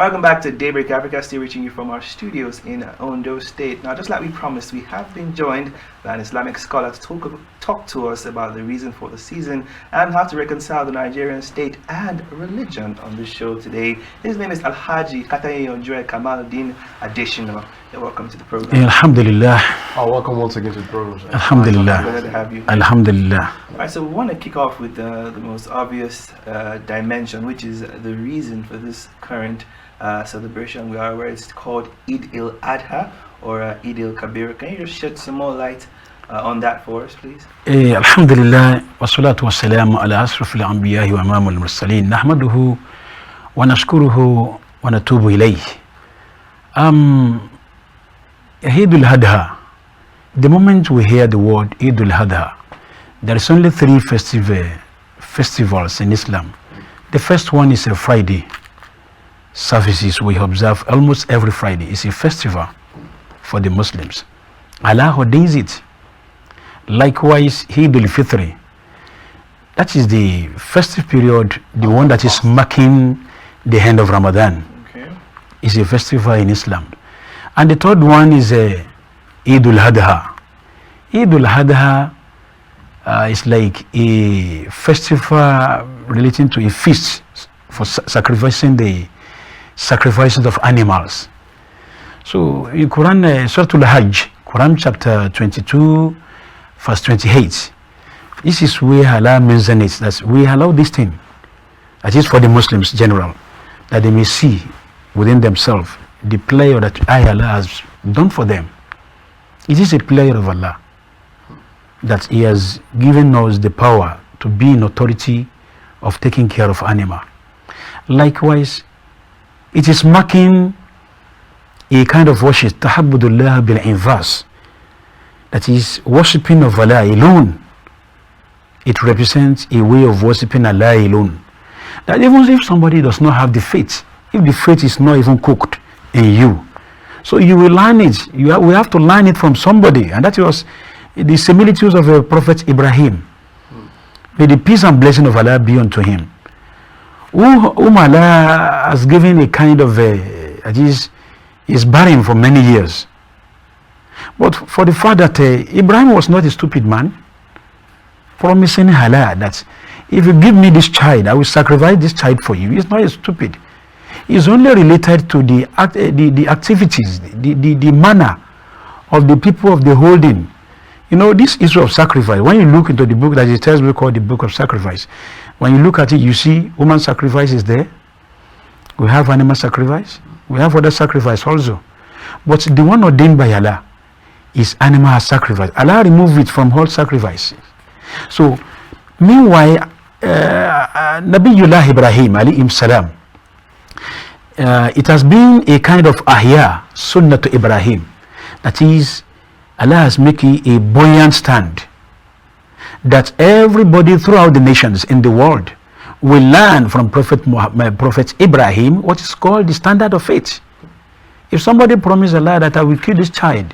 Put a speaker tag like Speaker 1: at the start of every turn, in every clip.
Speaker 1: Welcome back to Daybreak Africa, still reaching you from our studios in Ondo State. Now, just like we promised, we have been joined by an Islamic scholar to talk to us about the reason for the season and how to reconcile the Nigerian state and religion on the show today. His name is Alhaji Katayeyanjue Kamaldeen Additional. Welcome to the program.
Speaker 2: Alhamdulillah.
Speaker 3: Oh, welcome once again to the program.
Speaker 2: Alhamdulillah.
Speaker 1: Glad to have you.
Speaker 2: Alhamdulillah.
Speaker 1: All right, so we want to kick off with the most obvious dimension, which is the reason for this current celebration. We are aware it's called Eid Al Adha or Eid Al Kabeer. Can you just shed some more light on that for us, please?
Speaker 2: Alhamdulillah, wa salatu wa salamu ala asrafil anbiya'i wa imamul mursaleen, nahmaduhu wa nashkuruhu wa natubu ilayhi. Eid Al Adha, the moment we hear the word Eid Al Adha, there is only three festivals in Islam. The first one is a Friday services we observe almost every Friday. It's a festival for the Muslims. Allah ordains it. Likewise, Eid Al Fitr, that is the festive period, the one that is marking the end of Ramadan.
Speaker 1: Okay.
Speaker 2: Is a festival in Islam. And the third one is Eid Al Adha. Eid Al Adha is like a festival relating to a feast for sacrificing of animals. So in Quran, Surah Al-Hajj, Quran chapter 22, verse 28, this is where Allah mentions it, that we allow this thing, that is for the Muslims general, that they may see within themselves the pleasure that Allah has done for them. It is a pleasure of Allah that He has given us the power to be in authority of taking care of animal. Likewise, it is marking a kind of worship, tahabbudullah bil inverse, that is worshipping of Allah alone. It represents a way of worshipping Allah alone. That even if somebody does not have the faith, if the faith is not even cooked in you, so you will learn it. We have to learn it from somebody, and that was the similitudes of the Prophet Ibrahim. May the peace and blessing of Allah be unto him, whom Allah has given a kind of that is barren for many years. But for the fact that Ibrahim was not a stupid man, promising Allah that if you give me this child, I will sacrifice this child for you. He's not stupid. It's only related to the activities, the manner of the people of the holding. You know, this issue of sacrifice, when you look into the book that is a textbook called the Book of Sacrifice, when you look at it, you see woman sacrifice is there. We have animal sacrifice. We have other sacrifice also. But the one ordained by Allah is animal sacrifice. Allah removed it from all sacrifices. So, meanwhile, Nabiyullah Ibrahim alayhi salam, it has been a kind of ahya, sunnah to Ibrahim. That is, Allah has made a buoyant stand that everybody throughout the nations in the world will learn from Prophet Ibrahim what is called the standard of faith. If somebody promises Allah that I will kill this child,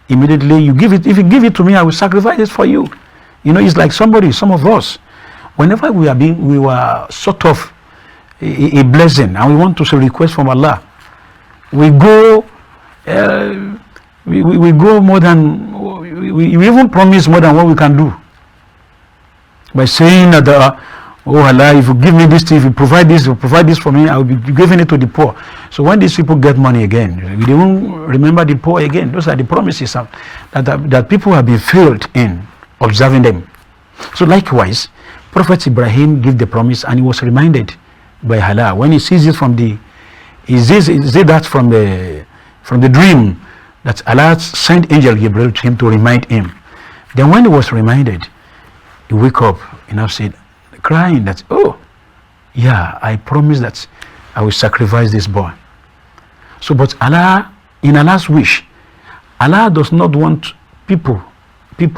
Speaker 2: immediately you give it. If you give it to me, I will sacrifice it for you. You know, it's like some of us, whenever we were sort of a blessing and we want to request from Allah, we go we go more than we even promise more than what we can do by saying that oh Allah, if you give me this thing, if you provide this for me, I will be giving it to the poor. So when these people get money again, they won't remember the poor again. Those are the promises that people have been failed in observing them. So likewise, Prophet Ibrahim gave the promise, and he was reminded by Allah when he sees it from the dream that Allah sent angel Gabriel to him to remind him. Then when he was reminded, he woke up and now said, crying that, oh yeah, I promised that I will sacrifice this boy. So but Allah, in Allah's wish, Allah does not want people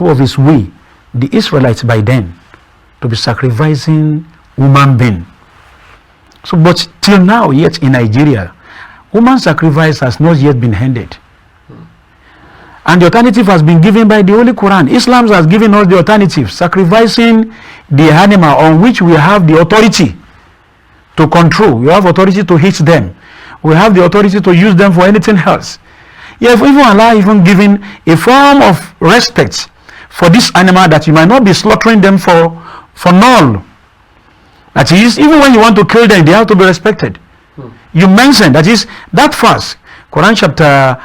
Speaker 2: of his way, the Israelites by then, to be sacrificing human being. So but till now, yet in Nigeria, human sacrifice has not yet been ended. And the alternative has been given by the Holy Quran. Islam has given us the alternative, sacrificing the animal on which we have the authority to control. We have authority to hit them. we have the authority to use them for anything else. If even Allah even giving a form of respect for this animal, that you might not be slaughtering them for null. That is, even when you want to kill them, they have to be respected. You mentioned, that is, that fast, Quran chapter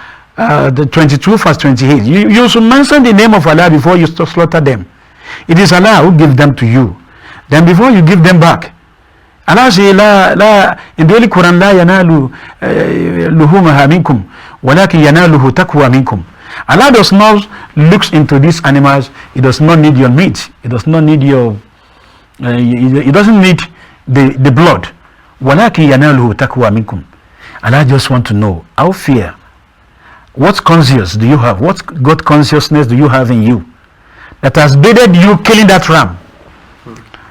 Speaker 2: the 22 verse 28, you should mention the name of Allah before you slaughter them. It is Allah who gives them to you. Then before you give them back, Allah says, in the Holy Quran, la yanalu luhumaha minkum, walakin yanaluhu taqwa minkum. Allah does not look into these animals. It does not need your meat. It does not need your it doesn't need the blood. Walakin yanaluhu taqwa minkum. Allah just want to know, how fear, what conscience do you have? What God consciousness do you have in you that has bided you killing that ram?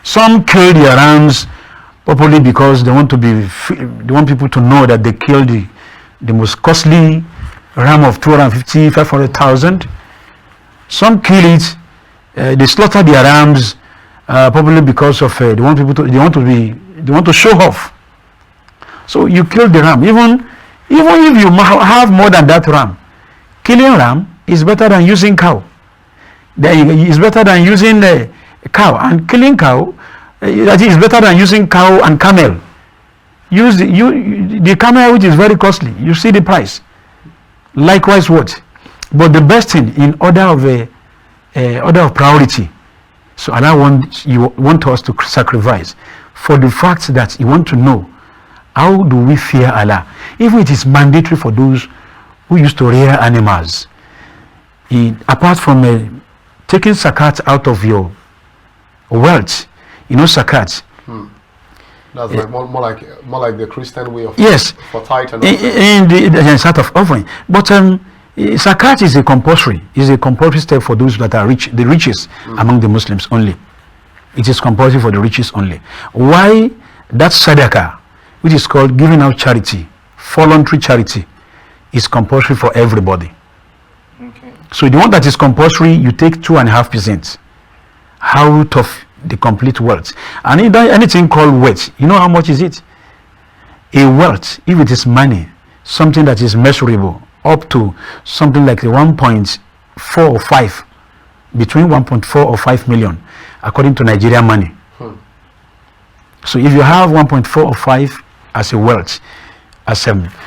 Speaker 2: Some kill their rams probably because they want people to know that they killed the most costly ram of 250, 500,000. Some kill it, they slaughter their rams probably because of they want to show off. So you kill the ram. Even if you have more than that ram, killing ram is better than using cow. It's better than using a cow, and killing cow that is better than using cow and camel. Use the camel, which is very costly. You see the price. Likewise, what? But the best thing in order of priority. So Allah want us to sacrifice for the fact that He want to know, how do we fear Allah? Even it is mandatory for those who used to rear animals. Apart from taking zakat out of your wealth, zakat.
Speaker 3: That's like more like the Christian way of
Speaker 2: yes,
Speaker 3: for tithe and
Speaker 2: in the sort of offering. But zakat is a compulsory step for those that are rich, the richest among the Muslims only. It is compulsory for the richest only. Why that sadaqah, which is called giving out charity, voluntary charity, is compulsory for everybody.
Speaker 1: Okay.
Speaker 2: So the one that is compulsory, you take 2.5% out of the complete wealth. And anything called wealth, you know how much is it? A wealth, if it is money, something that is measurable, up to something like 1.4 or 5, between 1.4 or 5 million, according to Nigerian money. So if you have 1.4 or 5 as a wealth, as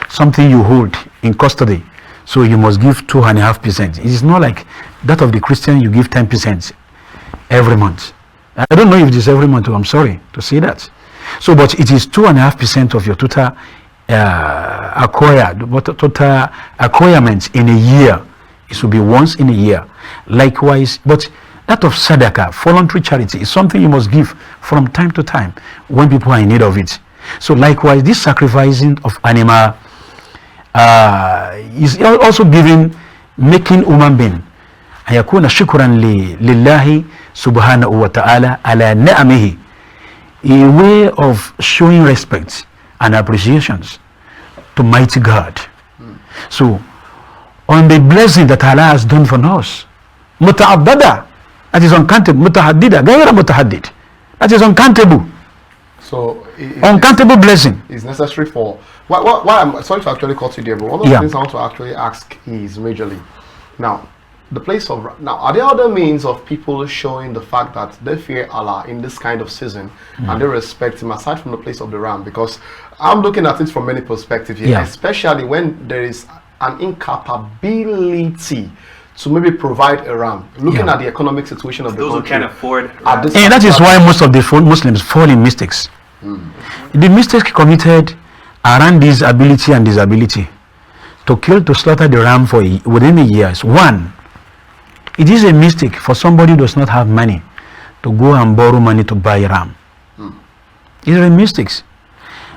Speaker 2: something you hold in custody, so you must give 2.5%. It is not like that of the Christian, you give 10% every month. I don't know if it is every month, I'm sorry to say that. So, but it is 2.5% of your total total acquirement in a year. It should be once in a year. Likewise, but that of sadaqah, voluntary charity, is something you must give from time to time when people are in need of it. So likewise, this sacrificing of animal is also making human being أن يكون شكرا لله سبحانه وتعالى على نعمه, a way of showing respect and appreciations to mighty God. So on the blessing that Allah has done for us, muta'addada, that is uncountable, mutahaddida, غير mutahaddid, that is uncountable.
Speaker 3: So
Speaker 2: uncountable blessing
Speaker 3: is necessary for why I'm sorry to actually cut you there, but one of the things I want to actually ask is majorly now the place of are there other means of people showing the fact that they fear Allah in this kind of season and they respect Him aside from the place of the ram? Because I'm looking at it from many perspectives here, especially when there is an incapability to maybe provide a ram. Looking at the economic situation of
Speaker 1: those
Speaker 3: the country,
Speaker 1: who can't afford.
Speaker 2: And that is why most of the Muslims fall in mistakes. The mistakes committed around this ability and disability to slaughter the ram for within a year is one. It is a mistake for somebody who does not have money to go and borrow money to buy a ram. These are mistakes.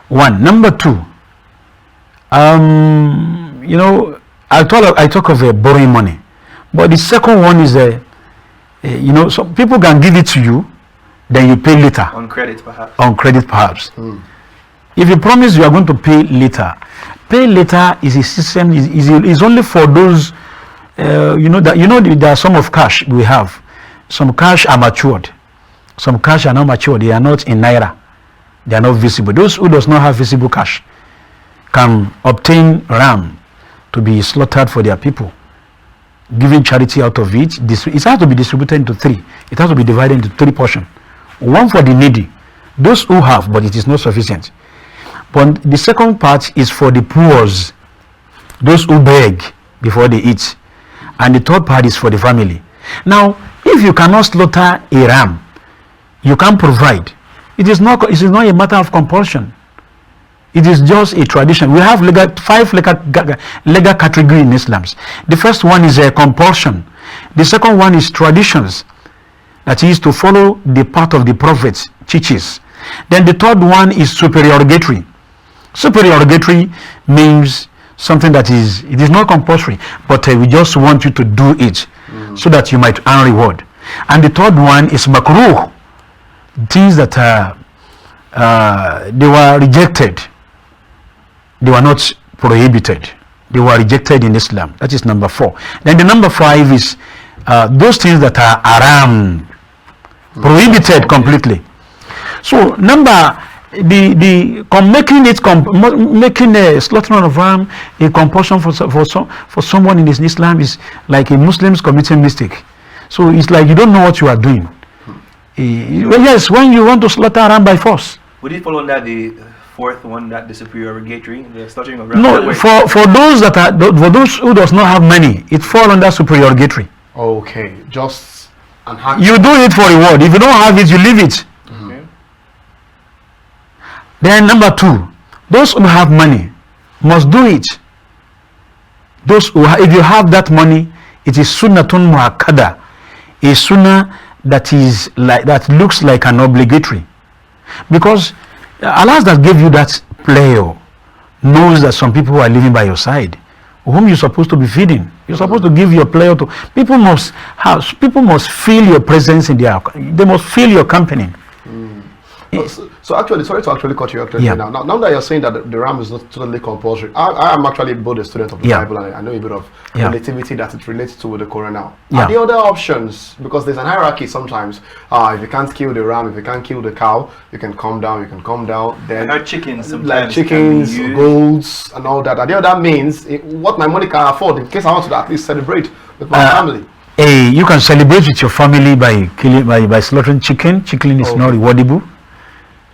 Speaker 2: One. Number two, I talk of borrowing money, but the second one is some people can give it to you, then you pay later.
Speaker 1: On credit, perhaps.
Speaker 2: On credit, perhaps. If you promise you are going to pay later is a system. Is only for those. There are some of cash we have. Some cash are matured. Some cash are not matured. They are not in naira. They are not visible. Those who does not have visible cash can obtain ram to be slaughtered for their people, giving charity out of it. It has to be distributed into 3. It has to be divided into 3 portions. 1 for the needy, those who have, but it is not sufficient. But the second part is for the poor, those who beg before they eat. And the third part is for the family. Now, if you cannot slaughter a ram, you can provide. It is not a matter of compulsion. It is just a tradition. We have 5 legal categories in Islam. The first one is a compulsion. The second one is traditions. That is to follow the path of the prophets, teaches. Then the third one is supererogatory. Supererogatory means something that it is not compulsory, but we just want you to do it so that you might earn reward. And the third one is makruh. Things that they were rejected. They were not prohibited. They were rejected in Islam. That is number 4. Then the number 5 is those things that are haram, prohibited completely. So making a slaughtering of ram a compulsion for someone in Islam is like a Muslim's committing mistake. So it's like you don't know what you are doing. Yes, when you want to slaughter a ram by force.
Speaker 1: Would it fall under the 4th one, that the supererogatory, the slaughtering of ram?
Speaker 2: No, for those who does not have money, it falls under supererogatory.
Speaker 3: Okay, just
Speaker 2: you do it for reward. If you don't have it, you leave it.
Speaker 1: Okay.
Speaker 2: Then number 2, those who have money must do it. If you have that money, it is sunnatun muakkada, a sunnah that looks like an obligatory, because Allah that gave you that player knows that some people are living by your side, whom you're supposed to be feeding. You're supposed to give your player to people. People must feel your presence in they must feel your company.
Speaker 3: So actually, sorry to actually cut you off now that you're saying that the ram is not totally compulsory, I am actually both a student of the Bible, and I know a bit of relativity that it relates to with the Quran now. Are there other options? Because there's an hierarchy sometimes. If you can't kill the ram, if you can't kill the cow, you can come down. Then
Speaker 1: like chickens,
Speaker 3: like chickens, goats, and all that. Are there other means? What my money can afford, in case I want to at least celebrate with my family.
Speaker 2: You can celebrate with your family by slaughtering chicken. Chicken is not rewardable.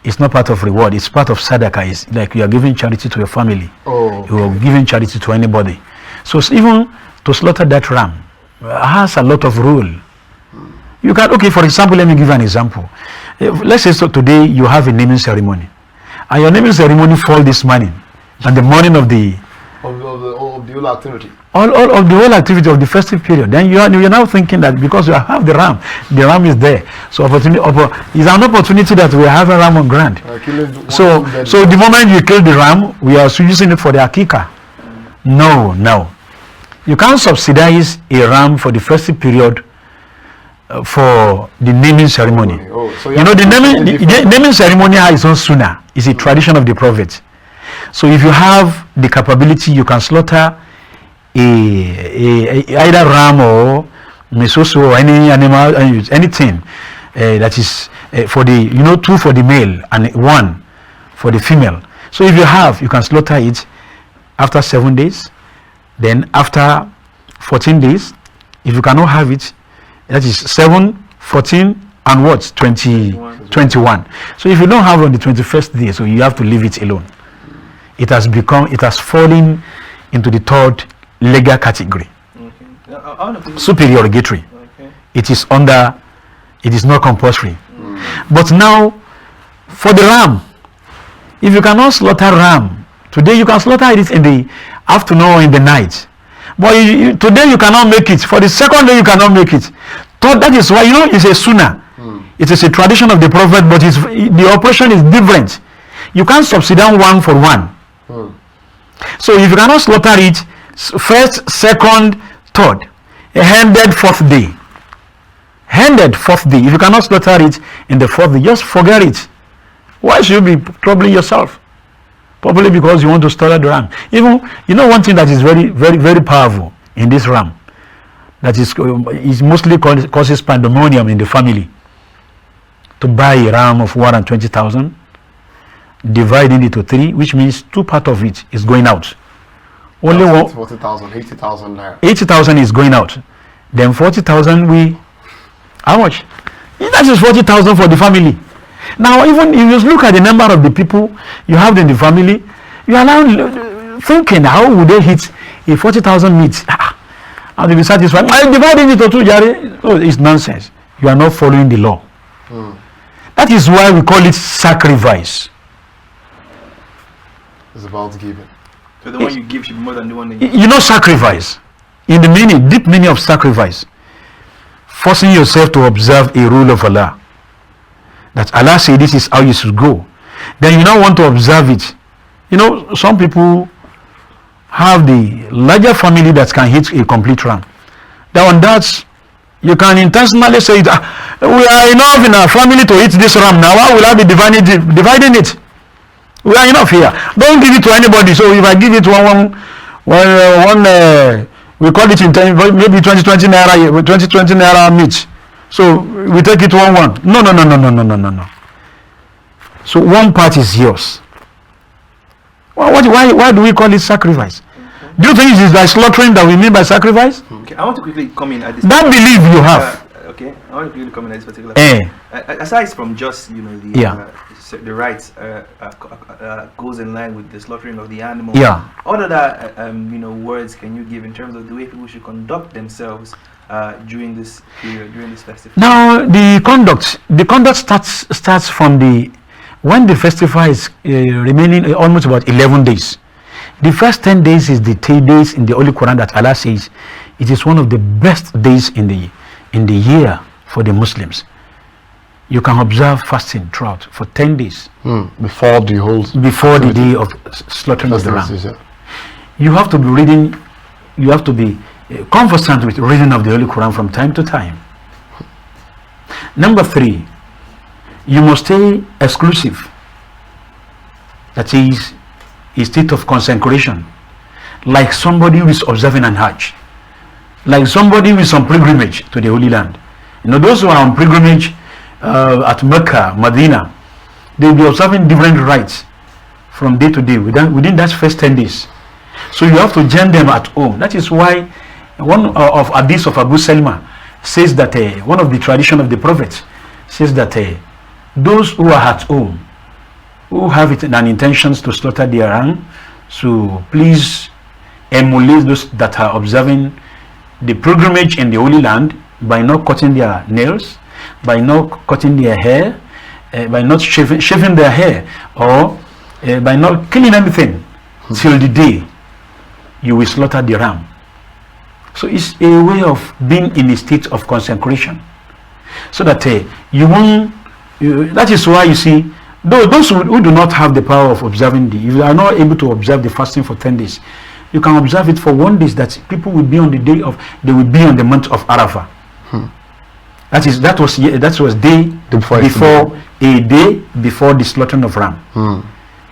Speaker 2: It's not part of reward. It's part of sadaqah. It's like you are giving charity to your family. You are giving charity to anybody. So even to slaughter that ram has a lot of rule. You can, for example, let me give an example. Let's say today you have a naming ceremony, and your naming ceremony falls this morning, and the morning of the whole activity. All of the whole activity of the festive period. Then you're now thinking that because you have the ram is there. So is an opportunity that we have a ram on ground. So the moment you kill the ram, we are using it for the akika. No. You can't subsidize a ram for the festive period for the naming ceremony. The naming ceremony has its own sunnah. It's a tradition of the Prophet. So if you have the capability, you can slaughter either ram or misoso or any animal, anything that is for the 2 for the male and 1 for the female. So if you can slaughter it after 7 days, then after 14 days. If you cannot have it, that is 7, 14 and what? 21. So if you don't have on the 21st day, so you have to leave it alone. It has fallen into the 3rd legal category. Supererogatory. It is not compulsory. But now for the ram, if you cannot slaughter ram today, you can slaughter it in the afternoon or in the night. But today you cannot make it. For the 2nd day you cannot make it. That is why it's a sunnah. It is a tradition of the Prophet, but the operation is different. You can't subsidize 1 for 1. So if you cannot slaughter it 1st, 2nd, 3rd, handed 4th day. If you cannot slaughter it in the 4th day, just forget it. Why should you be troubling yourself? Probably because you want to slaughter the ram. Even one thing that is very, very, very powerful in this ram, that is mostly causes pandemonium in the family. To buy a ram of 120,000 dividing it to 3, which means 2 parts of it is going out. Only
Speaker 3: 40,000, 80,000 there.
Speaker 2: 80,000 is going out. Then 40,000 how much? That is 40,000 for the family. Now, even if you look at the number of the people you have in the family, you are now thinking, how would they hit a 40,000 meat? How do you be satisfied? I'm dividing it to 2, Jari. Oh, it's nonsense. You are not following the law. That is why we call it sacrifice.
Speaker 3: It's about giving.
Speaker 1: So the one you give should be more than the one that
Speaker 2: you know, sacrifice. In the meaning, deep meaning of sacrifice, forcing yourself to observe a rule of Allah. That Allah says this is how you should go. Then you don't want to observe it. You know, some people have the larger family that can hit a complete ram. Then on that, you can intentionally say, we are enough in our family to hit this ram. Now why will I be dividing it? We are enough here. Don't give it to anybody. So if I give it to one we call it in time, maybe 20 naira meat. So we take it 1-1. No. So 1 part is yours. Why do we call it sacrifice? Do you think it is by slaughtering that we mean by sacrifice?
Speaker 1: Okay, I want to quickly come in at this.
Speaker 2: That belief you have.
Speaker 1: Okay, I want to quickly come in at this particular. Aside from just the rights goes in line with the slaughtering of the animal.
Speaker 2: Yeah.
Speaker 1: Other that words can you give in terms of the way people should conduct themselves during this period, during this festival?
Speaker 2: Now the conduct starts from when the festival is remaining almost about 11 days. The first 10 days is the 10 days in the Holy Quran that Allah says it is one of the best days in the year for the Muslims. You can observe fasting throughout for 10 days
Speaker 3: before
Speaker 2: the day of slaughtering of the ram. You have to be reading. You have to be conversant with reading of the Holy Quran from time to time. Number 3, you must stay exclusive. That is a state of consecration, like somebody who is observing an Hajj, like somebody with some pilgrimage to the Holy Land. You know, those who are on pilgrimage at Mecca, Medina, they will be observing different rites from day to day within that first 10 days. So you have to join them at home. That is why one of hadith of Abu Salma says that one of the tradition of the Prophet says that those who are at home, who have it an intentions to slaughter their ram, so please emulate those that are observing the pilgrimage in the Holy Land by not cutting their nails, by not cutting their hair, by not shaving their hair, or by not killing anything till the day you will slaughter the ram. So it's a way of being in a state of consecration, so that you won't. That is why you see, those who do not have the power of observing if you are not able to observe the fasting for 10 days, you can observe it for 1 day. That people will be on they will be on the month of Arafah. That was day before a day before the slaughtering of ram.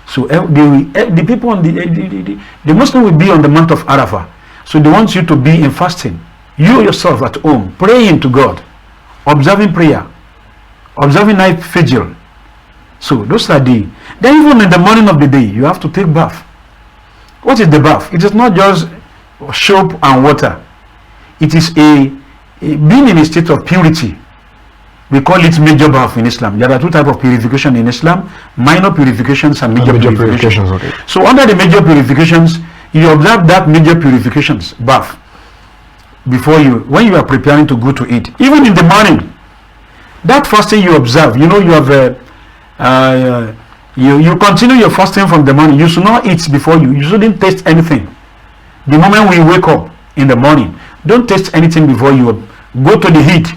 Speaker 2: So the people on the Muslim will be on the month of Arafah. So they want you to be in fasting. You yourself at home, praying to God, observing prayer, observing night vigil. So those are then even in the morning of the day, you have to take bath. What is the bath? It is not just soap and water. It is being in a state of purity. We call it major bath in Islam. There are 2 types of purification in Islam: minor purifications and major purifications.
Speaker 3: Okay.
Speaker 2: So under the major purifications, you observe that major purifications bath when you are preparing to go to eat. Even in the morning, that fasting you observe, you have you continue your fasting from the morning. You should not eat before you shouldn't taste anything. The moment we wake up in the morning, don't taste anything before you go to the heat.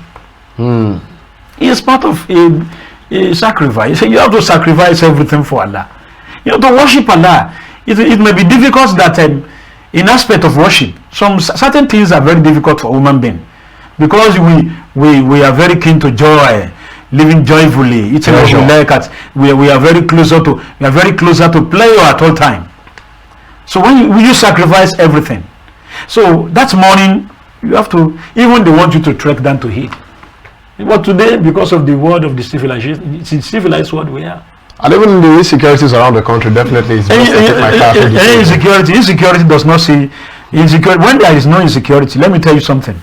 Speaker 2: It's part of a sacrifice. You have to sacrifice everything for Allah. To worship Allah. It may be difficult that in aspect of worship, certain things are very difficult for human being, because we are very keen to joy, living joyfully, eating what we like. We are very closer to play at all time. So when you sacrifice everything, so that morning you have to, even they want you to trek down to heat. But today, because of the world of the civilized world we are,
Speaker 3: And even the insecurities around the country definitely is
Speaker 2: insecurity does not see insecurity. When there is no insecurity, let me tell you something.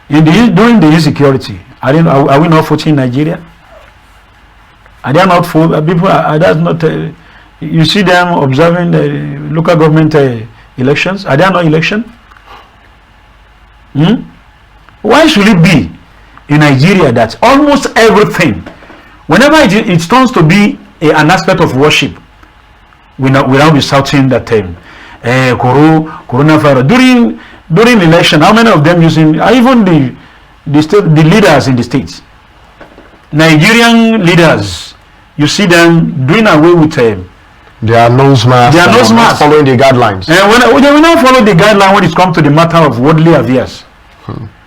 Speaker 2: During the insecurity, are we not voting in Nigeria? Are they not people? Are that not? You see them observing the local government elections. Are there no election? Why should it be in Nigeria that almost everything, whenever it turns to be an aspect of worship, we now be shouting that coronavirus during election? How many of them using? Even the leaders in the states, Nigerian leaders, you see them doing away with
Speaker 3: their nose masks. They are nose masks, following the guidelines.
Speaker 2: And they will not follow the guideline when it comes to the matter of worldly affairs.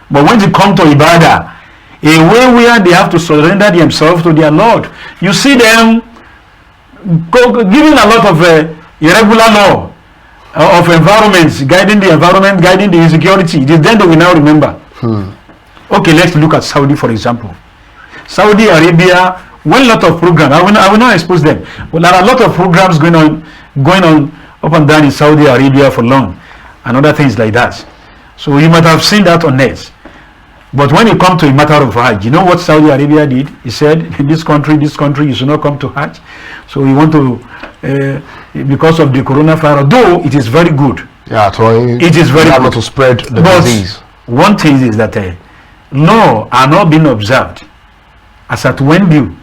Speaker 2: But when it comes to ibadah, a way where they have to surrender themselves to their Lord, you see them giving a lot of irregular law of environments, guiding the environment, guiding the insecurity. It is then that we now remember. Okay, let's look at Saudi, for example. Saudi Arabia, one lot of programs. I will not expose them. Well, there are a lot of programs going on up and down in Saudi Arabia for long, and other things like that. So you might have seen that on net. But when it comes to a matter of Hajj, you know what Saudi Arabia did? He said, in this country, you should not come to Hajj. So we want to, because of the coronavirus, though it is very good.
Speaker 3: Yeah, so
Speaker 2: it is very good
Speaker 3: not to spread the disease.
Speaker 2: One thing is that law are not being observed as at when due.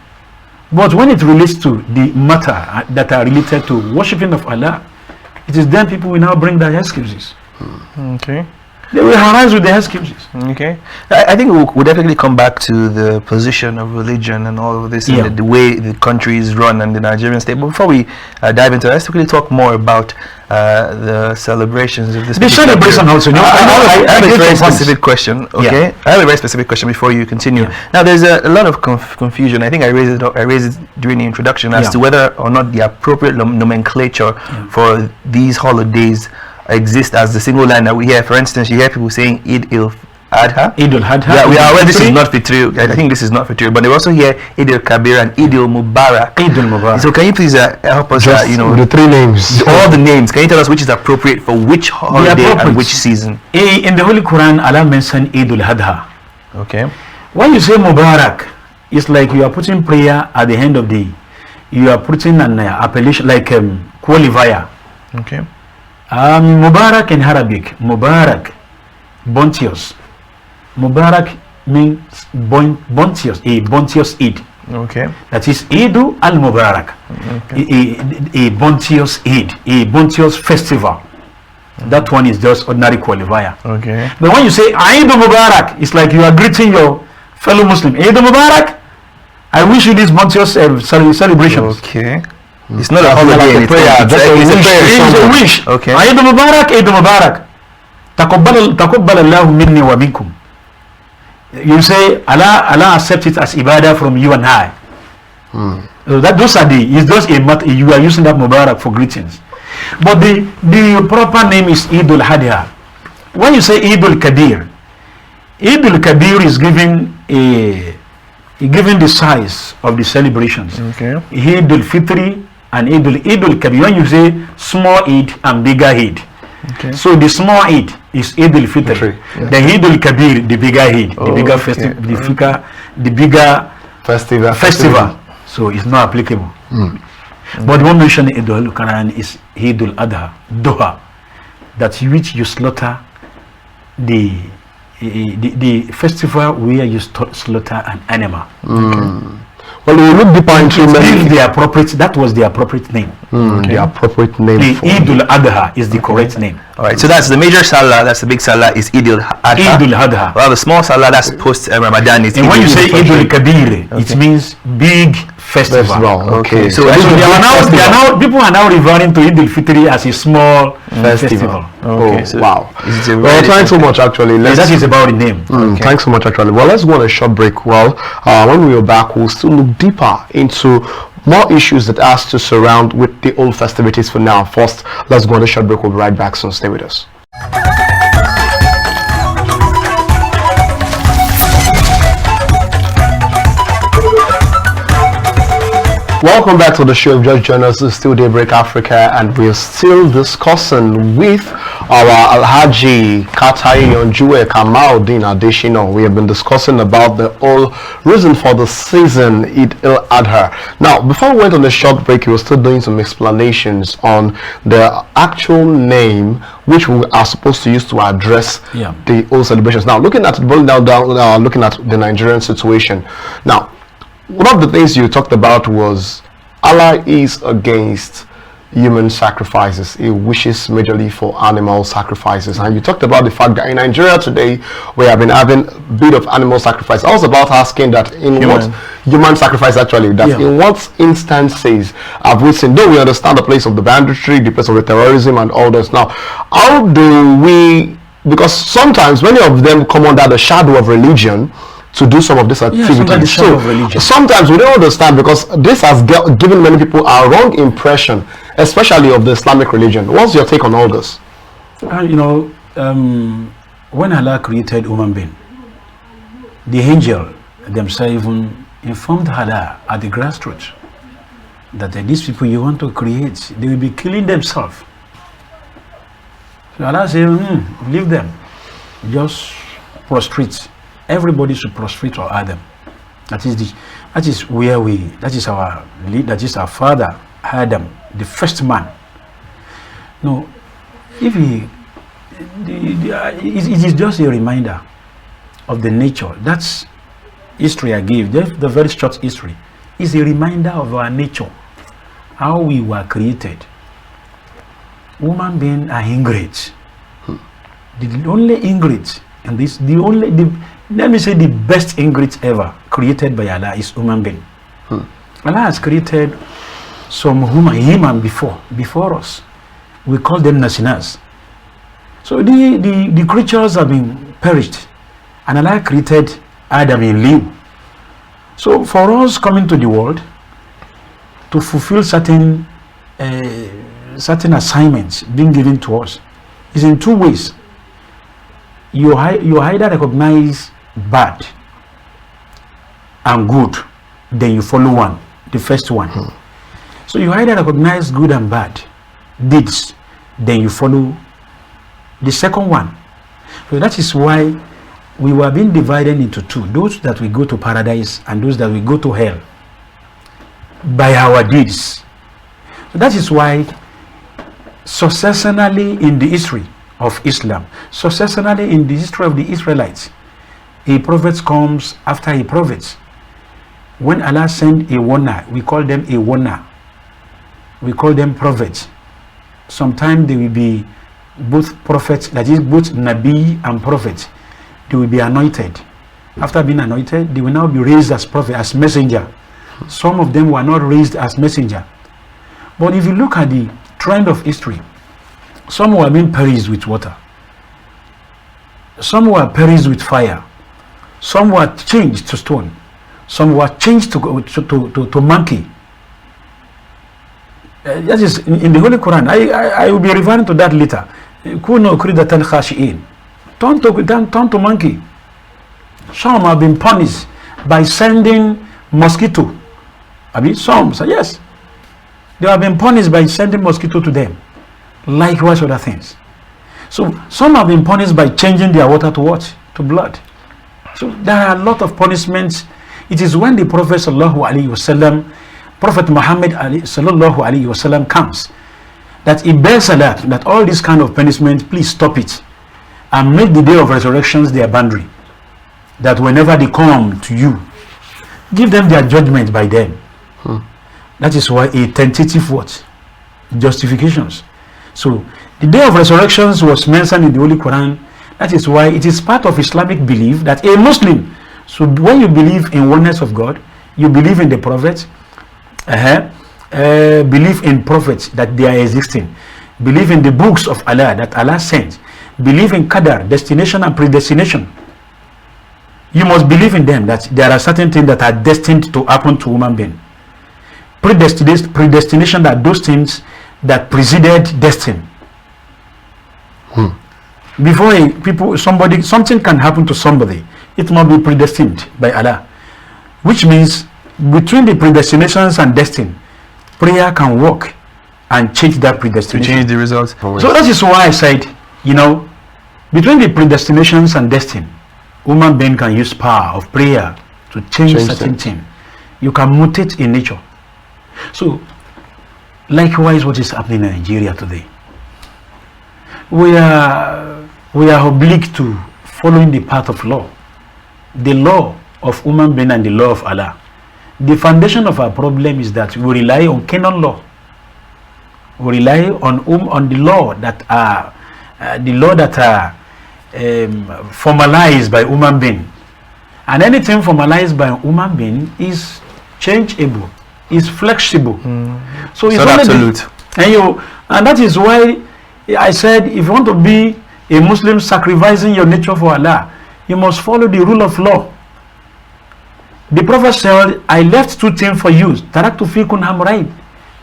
Speaker 2: But when it relates to the matter that are related to worshipping of Allah, it is then people will now bring their excuses.
Speaker 1: Okay.
Speaker 2: They will arise with their excuses.
Speaker 1: Okay. I think we'll definitely come back to the position of religion and all of this, and the way the country is run and the Nigerian state. But before we dive into it, let's quickly talk more about the celebrations of this.
Speaker 2: The celebration also.
Speaker 1: I have a very specific question. Okay. Yeah. I have a very specific question before you continue. Yeah. Now, there's a lot of confusion. I think I raised it during the introduction as to whether or not the appropriate nomenclature for these holidays exist as the single line that we hear. For instance, you hear people saying Eid Al Adha.
Speaker 2: Eid Al Adha.
Speaker 1: Yeah, we are aware this is not Fitri. I think this is not Fitri, but they also hear Eid Al Kabeer and Eid Al Mubarak.
Speaker 2: Eid Al Mubarak.
Speaker 1: So can you please help us?
Speaker 3: The three names.
Speaker 1: All the names. Can you tell us which is appropriate for which holiday and which season?
Speaker 2: In the Holy Quran, Allah mentioned Eid Al Adha.
Speaker 1: Okay.
Speaker 2: When you say Mubarak, it's like you are putting prayer at the end of the. You are putting an appellation like qualifier.
Speaker 1: Okay.
Speaker 2: Mubarak in Arabic, Mubarak, bounteous. Mubarak means bounteous, a bounteous Eid.
Speaker 1: Okay.
Speaker 2: That is Eidul Al Mubarak, a bounteous Eid, a bounteous festival. That one is just ordinary qualifier.
Speaker 1: Okay.
Speaker 2: But when you say Eid Al Mubarak, it's like you are greeting your fellow Muslim. Eid Al Mubarak, I wish you these bounteous celebrations.
Speaker 1: Okay. It's not a holiday,
Speaker 2: it's a wish.
Speaker 1: Okay.
Speaker 2: Eid Mubarak, Eid Mubarak. Taqabbal Allahu minni wa minkum. You say Allah accepts it as ibadah from you and I. So those are it's just a matter. You are using that Mubarak for greetings. But the proper name is Eid Al Adha. When you say Eid Al Kabeer, Eid Al Kabeer is given the size of the celebrations.
Speaker 1: Okay.
Speaker 2: Eid Al Fitri and Eid Al Kabeer. When you say small Eid and bigger Eid, okay. So the small Eid is Eid Al Fitri. The Eid Al Kabeer, the bigger Eid, the bigger festival, the bigger festival. So it's not applicable. But the one mentioned in the Holy Quran is Eid Al Adha, Doha, that which you slaughter the festival where you slaughter an animal.
Speaker 3: Well, we look deeper into
Speaker 2: that was the appropriate name.
Speaker 3: The appropriate name.
Speaker 2: The Eid Al Adha is the correct name.
Speaker 1: All right, so that's the major Salah, that's the big Salah, is Eid Al Adha.
Speaker 2: Eid Al Adha.
Speaker 1: Well, the small Salah, that's post Ramadan.
Speaker 2: And when you say Eid Al Kabeer, it means big festival.
Speaker 3: Okay.
Speaker 1: So
Speaker 2: people are now referring to Eid Al Fitri as a small festival.
Speaker 3: Okay. So wow. Well, thanks so much. Actually,
Speaker 2: that is about the name.
Speaker 3: Thanks so much. Actually, well, let's go on a short break. Well, when we are back, we'll still look deeper into more issues that has to surround with the old festivities. For now, first, let's go on a short break. We'll be right back. So stay with us. Welcome back to the show. If just joined us, it's still Daybreak Africa, and we're still discussing with our Alhaji Katayeyanjue Kamaldeen Adeshino. We have been discussing about the whole reason for the season, Eid Al Adha. Now, before we went on the short break, we were still doing some explanations on the actual name which we are supposed to use to address the whole celebrations. Now, looking at looking at the Nigerian situation. Now, one of the things you talked about was Allah is against human sacrifices. He wishes majorly for animal sacrifices. And you talked about the fact that in Nigeria today, we have been having a bit of animal sacrifice. I was about asking that in human sacrifice actually, that in what instances have we seen, though we understand the place of the banditry, the place of the terrorism and all this. Now, how do we, because sometimes many of them come under the shadow of religion to do some of this activity. So sometimes we don't understand, because this has given many people a wrong impression, especially of the Islamic religion. What's your take on all this?
Speaker 2: When Allah created human being, the angel themselves even informed Allah at the grassroots that these people you want to create, they will be killing themselves. So Allah said, leave them, just prostrate. Everybody should prostrate or Adam. That is our father Adam, the first man. No, if it is just a reminder of the nature. That's history I gave. The very short history is a reminder of our nature, how we were created. Human beings are ingrates. The only ingrate, and let me say the best ingrate ever created by Allah is human being. Allah has created some human before us. We call them nasinas. So the creatures have been perished, and Allah created Adam in lieu. So for us coming to the world to fulfill certain assignments being given to us is in two ways. You either recognize bad and good, then you follow one, the first one. So you either recognize good and bad deeds, then you follow the second one. So that is why we were being divided into two: those that will go to paradise and those that will go to hell by our deeds. So that is why successively in the history of Islam, successively in the history of the Israelites, a prophet comes after a prophet. When Allah sent a warner, we call them a warner. We call them prophets. Sometimes they will be both prophets, that is both Nabi and prophet. They will be anointed. After being anointed, they will now be raised as prophet, as messenger. Some of them were not raised as messenger. But if you look at the trend of history, some were being perished with water. Some were perished with fire. Some were changed to stone. Some were changed to monkey. That is in the Holy Quran. I will be referring to that later. Turn to monkey. Some have been punished by sending mosquito. Some say yes. They have been punished by sending mosquito to them. Likewise other things. So some have been punished by changing their water to what? To blood. So there are a lot of punishments. It is when the Prophet Prophet Muhammad sallallahu alaihi wasallam comes, that he bears a lot, that all this kind of punishment, please stop it and make the day of resurrections their boundary, that whenever they come to you, give them their judgment by them. That is why a tentative what? Justifications. So the day of resurrections was mentioned in the Holy Quran. That is why it is part of Islamic belief that a Muslim, so when you believe in oneness of God, you believe in the prophets, believe in prophets that they are existing, believe in the books of Allah that Allah sent, believe in Qadar, destination and predestination. You must believe in them, that there are certain things that are destined to happen to human being. Predestination, that those things that preceded destiny. Before something can happen to somebody, it must be predestined by Allah, which means between the predestinations and destiny, prayer can work and change that predestination.
Speaker 1: To change the results.
Speaker 2: So that is why I said, you know, between the predestinations and destiny, human being can use power of prayer to change certain things. You can mutate in nature. So, likewise, what is happening in Nigeria today? We are obliged to following the path of law, the law of human being and the law of Allah. The foundation of our problem is that we rely on canon law. We rely on the law that are formalized by human being, and anything formalized by human being is changeable, is flexible. So it's not absolute. And that is why I said, if you want to be a Muslim sacrificing your nature for Allah, you must follow the rule of law. The Prophet said, I left two things for you. Taraktu fikum amrayn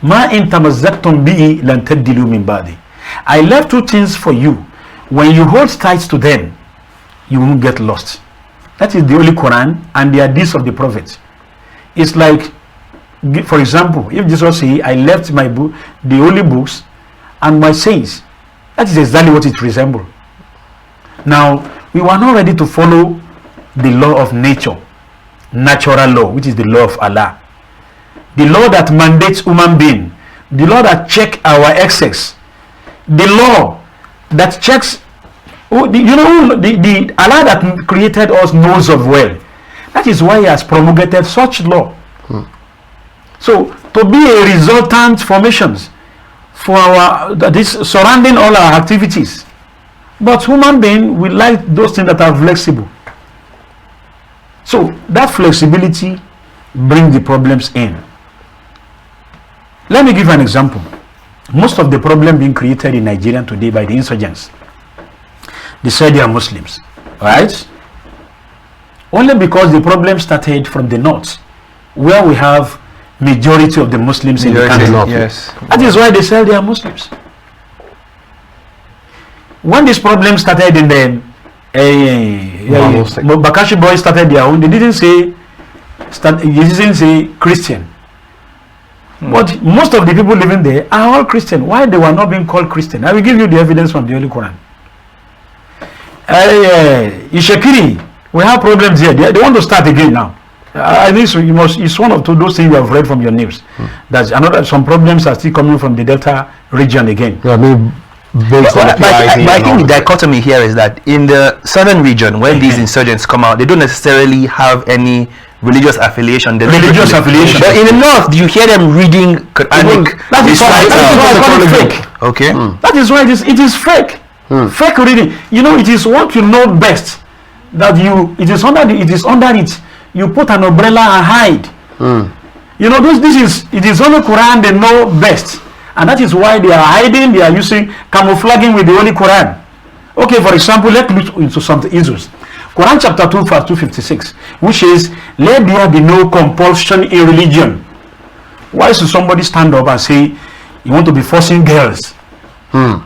Speaker 2: ma in tamazzaqtum bihi lan tadillu min ba'di. I left two things for you. When you hold tight to them, you won't get lost. That is the Holy Quran and the hadith of the Prophet. It's like, for example, if Jesus say, I left my book, the holy books and my sayings, that is exactly what it resembles. Now, we were not ready to follow the law of nature, natural law, which is the law of Allah, the law that mandates human being, the law that checks our excess, the law that checks, the Allah that created us knows of well. That is why He has promulgated such law. So, to be a resultant formations for our that is surrounding all our activities. But human being will like those things that are flexible. So that flexibility brings the problems in. Let me give an example. Most of the problem being created in Nigeria today by the insurgents, they say they are Muslims, right? Only because the problem started from the north, where we have majority of the Muslims in the country.
Speaker 1: Yes.
Speaker 2: That is why they say they are Muslims. When this problem started in the Bakashi boys started their own, they didn't say Christian. But most of the people living there are all Christian. Why they were not being called Christian? I will give you the evidence from the Holy Quran. Ishakiri, we have problems here. They want to start again now. I think so. It's one of those things you have read from your news. That some problems are still coming from the Delta region again.
Speaker 1: But I think the dichotomy here is that in the southern region, when these insurgents come out, they don't necessarily have any religious affiliation. But in the north, you hear them reading Quranic.
Speaker 2: That is why I call it fake.
Speaker 1: Okay.
Speaker 2: That is why it is fake. Fake reading. You know, it is what you know best. That it is under it. You put an umbrella and hide. You know, it is only Quran they know best. And that is why they are hiding, they are using camouflaging with the Holy Quran. Okay, for example, let's look into some issues. Quran chapter 2 verse 256, which is, let there be no compulsion in religion. Why should somebody stand up and say, you want to be forcing girls,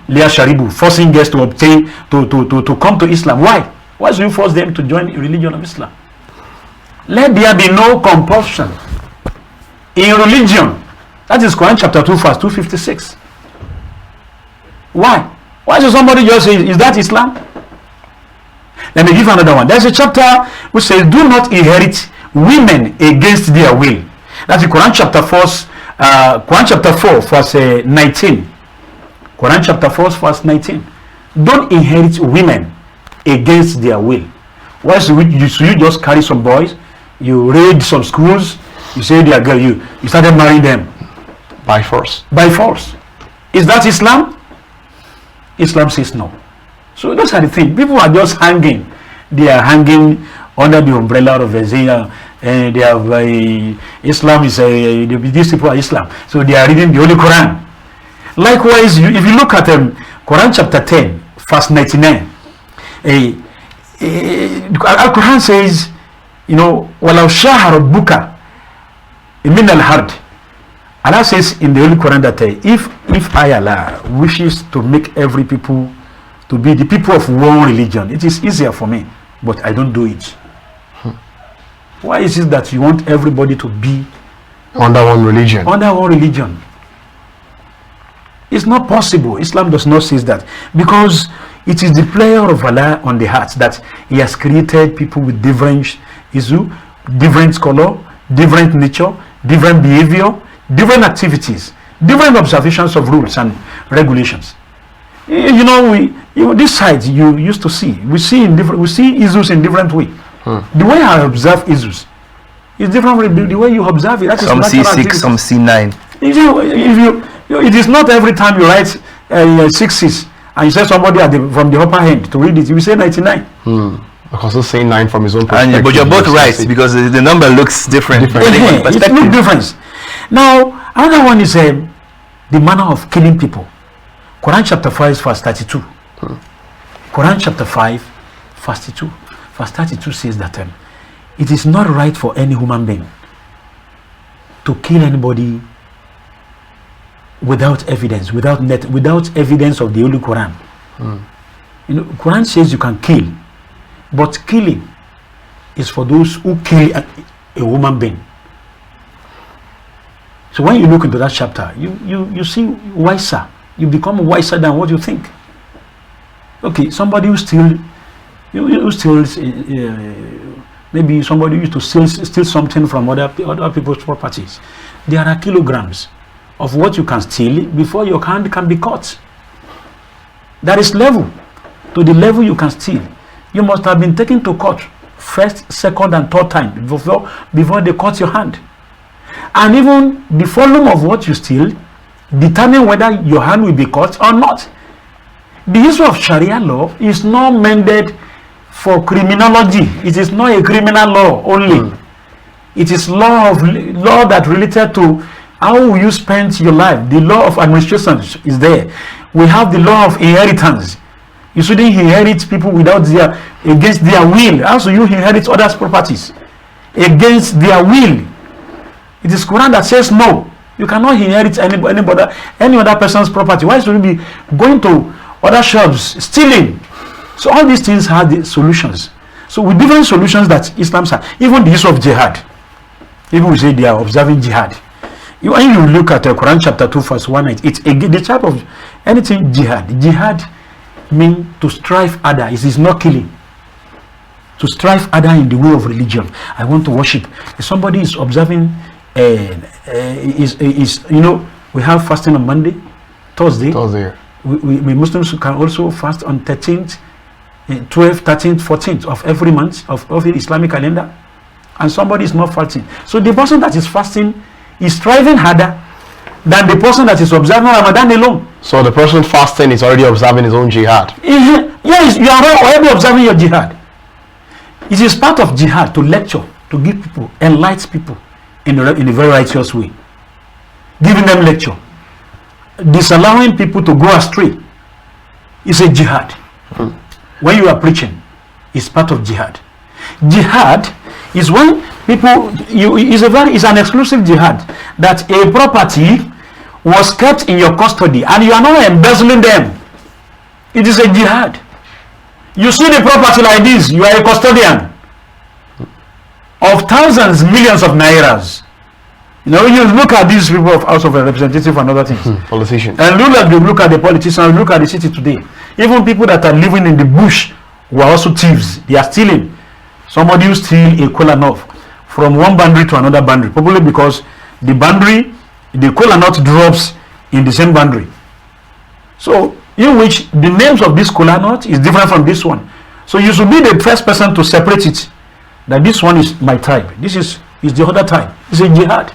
Speaker 2: Leah Sharibu, forcing girls to obtain, to come to Islam? Why? Why should you force them to join the religion of Islam? Let there be no compulsion in religion. That is Quran chapter 2 verse 256. Why? Why should somebody just say, is that Islam? Let me give another one. There's a chapter which says, do not inherit women against their will. That's in Quran chapter 4 verse 19. Quran chapter 4 verse 19. Don't inherit women against their will. Why should you just carry some boys, you raid some schools, you say they are girl, you started marrying them
Speaker 3: by force.
Speaker 2: Is that Islam? Islam says no. So those are the things. People are just hanging. They are hanging under the umbrella of Isaiah, and they have Islam is these people are Islam. So they are reading the Holy Quran. Likewise, if you look at Quran chapter 10, verse 99, Al-Quran says, you know, وَلَوْ شَاءَ رَبُّكَ مِنَ الْحَرْدِ. Allah says in the Holy Quran that if I, Allah, wishes to make every people to be the people of one religion, it is easier for me, but I don't do it. Why is it that you want everybody to be
Speaker 3: under one religion?
Speaker 2: Under one religion. It's not possible. Islam does not say that, because it is the pleasure of Allah on the heart that He has created people with different issue, different color, different nature, different behavior, different activities, different observations of rules and regulations. You know, this side you used to see, we see issues in different way. The way I observe issues is different from the way you observe it. That
Speaker 1: some
Speaker 2: is
Speaker 1: C6, some C9.
Speaker 2: It is not every time you write 6 and you say somebody from the upper hand to read it, you will say 99.
Speaker 3: Because he's saying 9 from his own perspective.
Speaker 1: But you're both right, because the number looks different.
Speaker 2: It looks different. Now, another one is the manner of killing people. Quran chapter 5 verse 32. Quran chapter 5 verse 32. Verse 32 says that it is not right for any human being to kill anybody without evidence, without evidence of the Holy Quran. You know, Quran says you can kill, but killing is for those who kill a human being. So when you look into that chapter, you see wiser. You become wiser than what you think. Okay, somebody who steals, maybe somebody used to steal something from other people's properties. There are kilograms of what you can steal before your hand can be caught. That is level. To the level you can steal, you must have been taken to court first, second, and third time before they cut your hand. And even the volume of what you steal determine whether your hand will be cut or not. The issue of Sharia law is not mended for criminology. It is not a criminal law only. It is law that related to how you spend your life. The law of administration is there. We have the law of inheritance. You shouldn't inherit people against their will. How do you inherit others' properties against their will? It is Quran that says no. You cannot inherit any other person's property. Why should you be going to other shops stealing? So all these things have the solutions. So with different solutions that Islam has, even the issue of jihad, even we say they are observing jihad. When you look at Quran chapter 2 verse 1, it's again the type of anything jihad. Jihad means to strive harder. It is not killing. To strive harder in the way of religion. I want to worship. If somebody is observing, we have fasting on Monday, Thursday. We Muslims can also fast on 13th, 12th, 13th, 14th of every month of the Islamic calendar, and somebody is not fasting. So the person that is fasting is striving harder than the person that is observing Ramadan alone. So
Speaker 3: the person fasting is already observing his own jihad.
Speaker 2: Yes, you are already observing your jihad. It is part of jihad to lecture, to give people, enlighten people in a very righteous way. Giving them lecture, disallowing people to go astray is a jihad. When you are preaching, it's part of jihad. Jihad is when people, is an exclusive jihad, that a property was kept in your custody and you are not embezzling them. It is a jihad. You see the property like this, you are a custodian of thousands, millions of nairas. You know, you look at these people of House of Representatives and other things,
Speaker 3: politicians,
Speaker 2: and look at the politicians, look at the city today. Even people that are living in the bush were also thieves. They are stealing. Somebody will steal a kola nut from one boundary to another boundary, probably because the kola nut drops in the same boundary. So, in which the names of this kola nut is different from this one. So you should be the first person to separate it. That this one is my tribe. This is the other tribe. It's a jihad.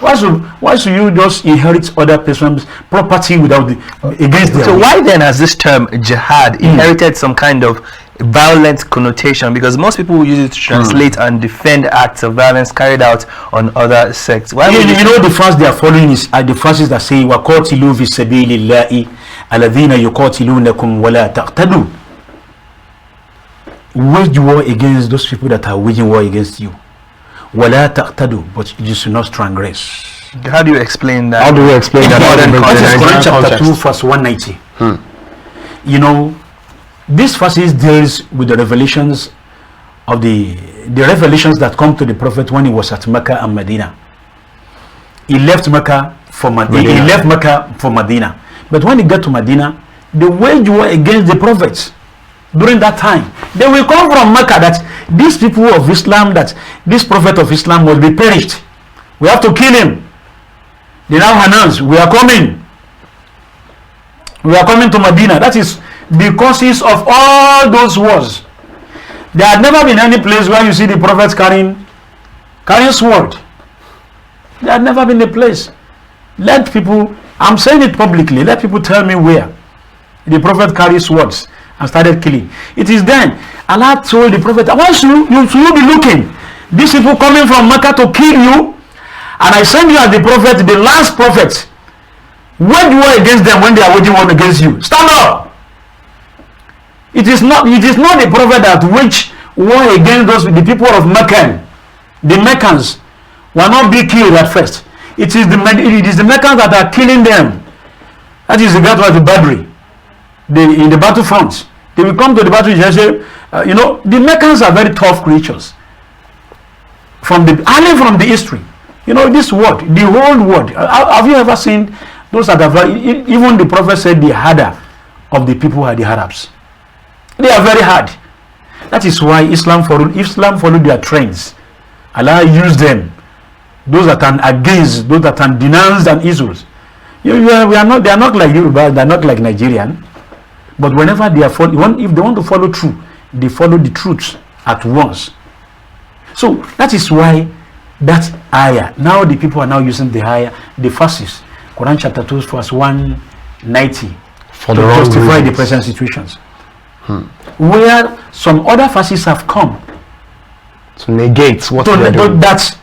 Speaker 2: Why should you just inherit other person's property against their
Speaker 1: So
Speaker 2: will?
Speaker 1: why then has this term jihad inherited some kind of violent connotation? Because most people use it to translate and defend acts of violence carried out on other sects. Why
Speaker 2: you know the verse they are following are the verses that say وَقَاتِلُوا فِي سَبِيلِ اللَّهِ الَّذِينَ يُقَاتِلُونَكُمْ وَلَا تَقْتَلُوا. Wage war against those people that are waging war against you. وَلَا تَقْتَدُوا, but you should not transgress.
Speaker 1: How do you explain that?
Speaker 3: How do you explain that?
Speaker 2: Quran chapter 2 verse 190. You know, these verses deals with the revelations of the revelations that come to the Prophet when he was at Mecca and Medina. He left Mecca for Medina. He left Mecca for Medina. But when he got to Medina, they waged war against the prophets. During that time, they will come from Mecca that these people of Islam, that this prophet of Islam will be perished. We have to kill him. They now announce, we are coming. We are coming to Medina. That is the causes of all those wars. There had never been any place where you see the prophets carrying sword. There had never been a place. Let people, I'm saying it publicly, let people tell me where the prophet carried swords and started killing. It is then Allah told the prophet, I want you be looking. These people coming from Mecca to kill you, and I send you as the prophet, the last prophet. Wage war against them when they are waging war against you. Stand up. It is not the prophet that waged war against those, the people of Mecca. The Meccans will not be killed at first. It is the Meccans that are killing them. That is the battle of the Badri. In the battlefront, they will come to the battle and say, the Meccans are very tough creatures. From the history, this word, the whole word. Have you ever seen those that are very? Even the prophet said the harder of the people are the Arabs. They are very hard. That is why Islam followed their trends. Allah used them. Those that are against, those that are denounced and issues. They are not like Yoruba, they are not like Nigerian. But whenever they are if they want to follow true, they follow the truth at once. So that is why that ayah, now the people are now using the ayah, the verses, Quran chapter 2 verse 190, to justify the present situations. Where some other verses have come
Speaker 3: to negate what they are doing.
Speaker 2: That's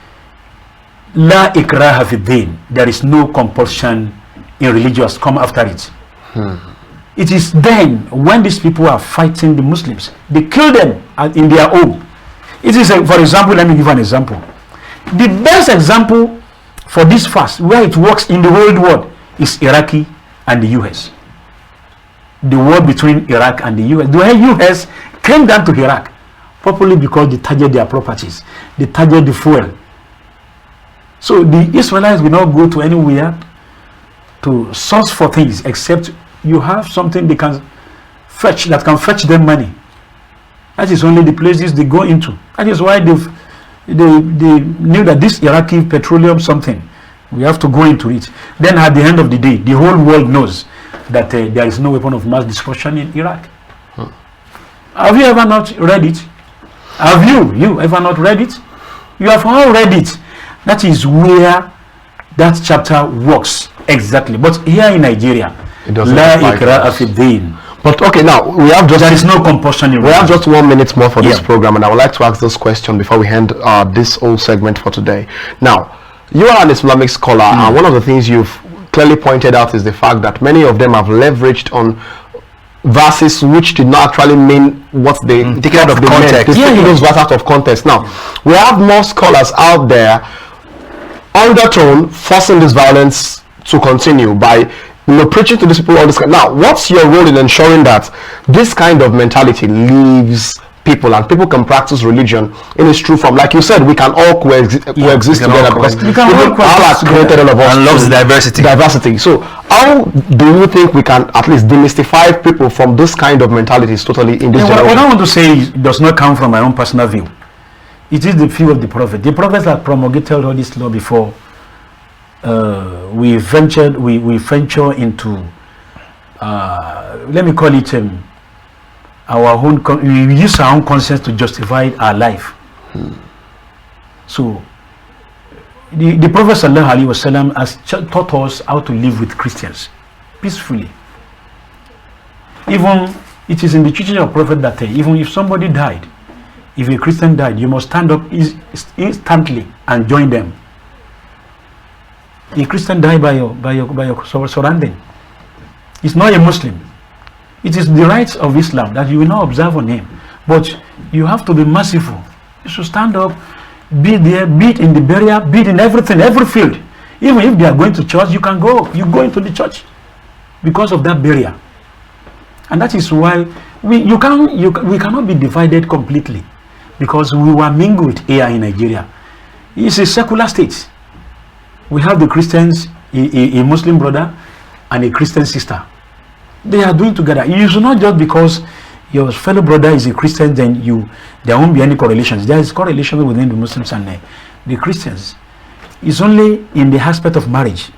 Speaker 2: La ikraha fi din. There is no compulsion in religious. Come after it. It is then when these people are fighting the Muslims, they kill them in their home. It is, for example, let me give an example. The best example for this fast, where it works in the whole world, is Iraqi and the US. The war between Iraq and the US. The US came down to Iraq probably because they target their properties, they target the fuel. So the Israelites will not go to anywhere to source for things except you have something they can fetch, that can fetch them money. That is only the places they go into. That is why they knew that this Iraqi petroleum something, we have to go into it. Then at the end of the day, the whole world knows that there is no weapon of mass destruction in Iraq. Have you ever not read it? Have you ever not read it? You have all read it. That is where that chapter works exactly. But here in Nigeria, La ikraha fi din.
Speaker 3: But okay, now we have just,
Speaker 2: there is no compulsion in
Speaker 3: we have just 1 minute more for this program, and I would like to ask this question before we end this whole segment for today. Now, you are an Islamic scholar, and one of the things you've clearly pointed out is the fact that many of them have leveraged on verses which did not actually mean what they taken out of the context. Taking those verses out of context. Now, we have more scholars out there undertone forcing this violence to continue by preaching to these people all this. Now, what's your role in ensuring that this kind of mentality leaves people and people can practice religion in its true form? Like you said, we can all coexist together because Allah created all of us
Speaker 1: and loves diversity.
Speaker 3: So how do you think we can at least demystify people from this kind of mentalities totally in this generation?
Speaker 2: What I want to say does not come from my own personal view. It is the view of the Prophet. The prophets that promulgated all this law before we venture into let me call it our own. We use our own conscience to justify our life. So the Prophet sallallahu alaihi wasallam has taught us how to live with Christians peacefully. Even it is in the teaching of Prophet that even if somebody died, if a Christian died, you must stand up instantly and join them. A Christian died by your surrounding. It's not a Muslim. It is the rights of Islam that you will not observe on him, but you have to be merciful. You should stand up, be there, be it in the burial, be it in everything, every field. Even if they are going to church, you can go. You go into the church because of that barrier, and that is why we cannot be divided completely. because we were mingled here in Nigeria. It's a secular state. We have the Christians, a Muslim brother and a Christian sister. They are doing together. You should not just because your fellow brother is a Christian, then there won't be any correlations. There is correlation within the Muslims and the Christians. It's only in the aspect of marriage.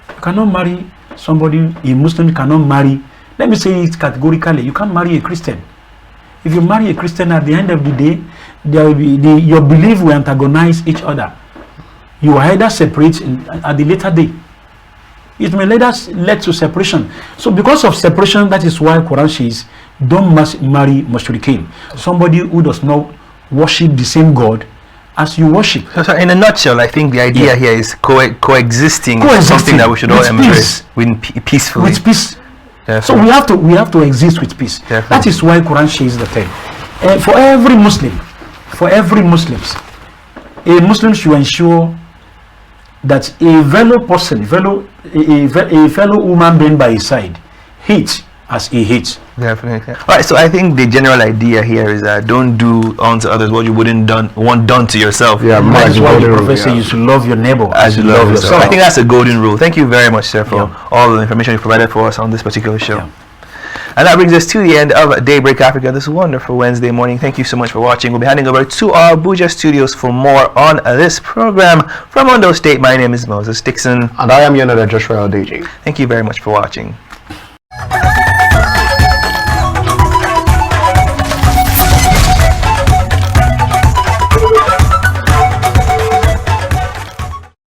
Speaker 2: You cannot marry somebody, a Muslim cannot marry, let me say it categorically, you can't marry a Christian. If you marry a Christian, at the end of the day, there will be your belief will antagonize each other. You are either separate at the later day. It may lead to separation. So because of separation, that is why Quran says, don't marry mushrikeen, somebody who does not worship the same God as you worship.
Speaker 1: So in a nutshell, I think the idea here is coexisting, something that we should all embrace peacefully.
Speaker 2: With peace.
Speaker 1: Definitely.
Speaker 2: So we have to exist with peace.
Speaker 1: Definitely.
Speaker 2: That is why Quran says the thing. For every Muslim, a Muslim should ensure that a fellow human being by his side hates as he hates.
Speaker 1: Definitely. All right. So I think the general idea here is that don't do unto others what you wouldn't want done to yourself.
Speaker 2: Yeah, that's why the Prophet says you should love your neighbor
Speaker 1: as you love yourself. I think that's a golden rule. Thank you very much, sir, for all the information you provided for us on this particular show. Yeah. And that brings us to the end of Daybreak Africa this wonderful Wednesday morning. Thank you so much for watching. We'll be handing over to our Abuja studios for more on this program. From Ondo State, my name is Moses Dixon.
Speaker 3: And I am your another Joshua Alhaji.
Speaker 1: Thank you very much for watching.